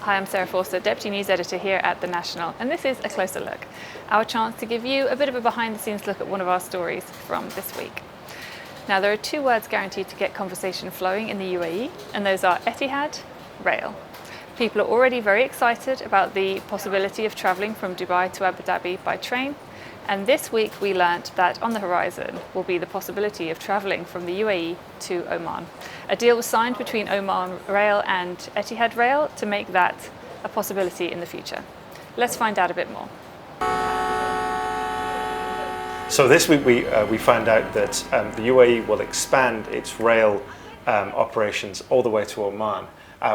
Hi, I'm Sarah Forster, Deputy News Editor here at The National, and this is A Closer Look, our chance to give you a bit of a behind-the-scenes look at one of our stories from this week. Now, there are two words guaranteed to get conversation flowing in the UAE, and those are Etihad Rail. People are already very excited about the possibility of travelling from Dubai to Abu Dhabi by train, and this week we learnt that on the horizon will be the possibility of travelling from the UAE to Oman. A deal was signed between Oman Rail and Etihad Rail to make that a possibility in the future. Let's find out a bit more. So this week we found out that the UAE will expand its rail operations all the way to Oman.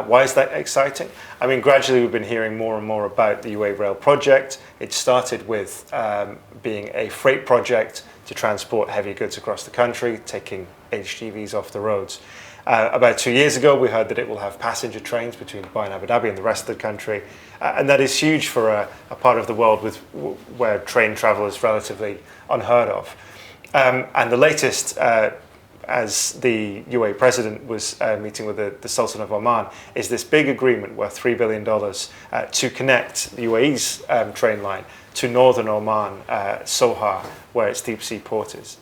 Why is that exciting? I mean, gradually we've been hearing more and more about the UAE Rail project. It started with being a freight project to transport heavy goods across the country, taking HGVs off the roads. About 2 years ago, we heard that it will have passenger trains between Dubai and Abu Dhabi and the rest of the country. And that is huge for a part of the world where train travel is relatively unheard of. And the latest, as the UAE president was meeting with the Sultan of Oman, is this big agreement worth $3 billion to connect the UAE's train line to northern Oman, Sohar, where its deep sea port is.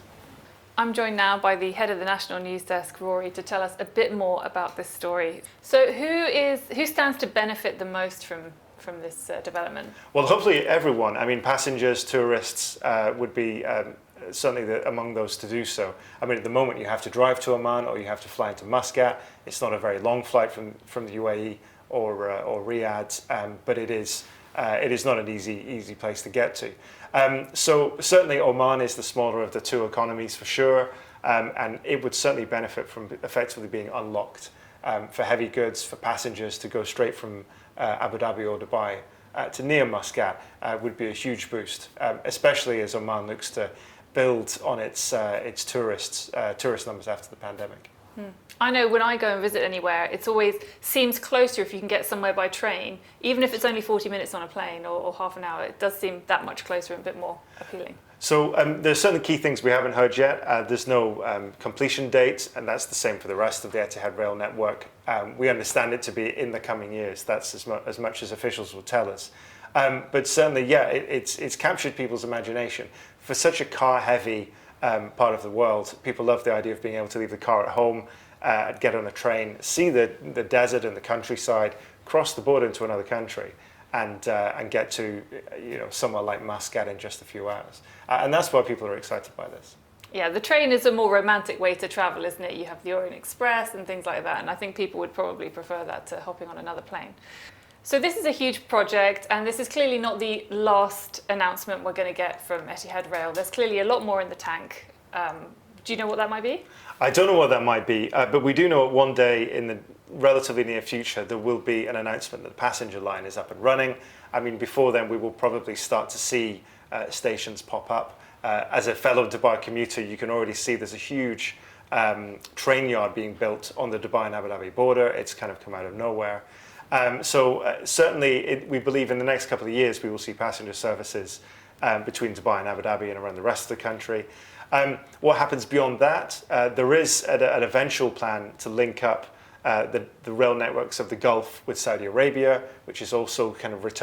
I'm joined now by the head of the National News Desk, Rory, to tell us a bit more about this story. So who stands to benefit the most from this development? Well, hopefully everyone. I mean, passengers, tourists would be certainly among those to do so. I mean, at the moment you have to drive to Oman or you have to fly into Muscat. It's not a very long flight from the UAE or Riyadh, but it is not an easy place to get to. So certainly Oman is the smaller of the two economies for sure, and it would certainly benefit from effectively being unlocked for heavy goods, for passengers to go straight from Abu Dhabi or Dubai to near Muscat would be a huge boost, especially as Oman looks to build on its tourist numbers after the pandemic. I know when I go and visit anywhere, it always seems closer if you can get somewhere by train, even if it's only 40 minutes on a plane or half an hour. It does seem that much closer and a bit more appealing. So there's certainly key things we haven't heard yet. There's no completion date, and that's the same for the rest of the Etihad Rail network. We understand it to be in the coming years. That's as much as officials will tell us. But certainly, yeah, it's captured people's imagination. For such a car-heavy part of the world, people love the idea of being able to leave the car at home, get on a train, see the desert and the countryside, cross the border into another country, and get to somewhere like Muscat in just a few hours. And that's why people are excited by this. Yeah, the train is a more romantic way to travel, isn't it? You have the Orient Express and things like that, and I think people would probably prefer that to hopping on another plane. So this is a huge project, and this is clearly not the last announcement we're going to get from Etihad Rail. There's clearly a lot more in the tank. Do you know what that might be? I don't know what that might be, but we do know that one day in the relatively near future there will be an announcement that the passenger line is up and running. I mean, before then we will probably start to see stations pop up. As a fellow Dubai commuter, you can already see there's a huge train yard being built on the Dubai and Abu Dhabi border. It's kind of come out of nowhere. Certainly we believe in the next couple of years we will see passenger services between Dubai and Abu Dhabi and around the rest of the country. What happens beyond that? There is an eventual plan to link up the rail networks of the Gulf with Saudi Arabia, which is also kind of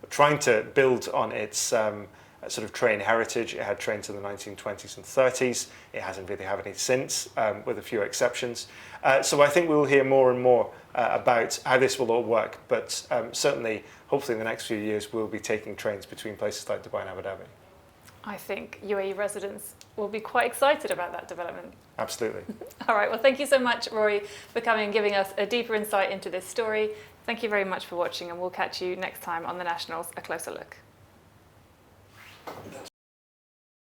trying to build on its sort of train heritage. It had trains in the 1920s and 30s. It hasn't really had any since, with a few exceptions. So I think we will hear more and more about how this will all work. But certainly, hopefully in the next few years, we'll be taking trains between places like Dubai and Abu Dhabi. I think UAE residents will be quite excited about that development. Absolutely. All right, well, thank you so much, Rory, for coming and giving us a deeper insight into this story. Thank you very much for watching, and we'll catch you next time on The National's A Closer Look.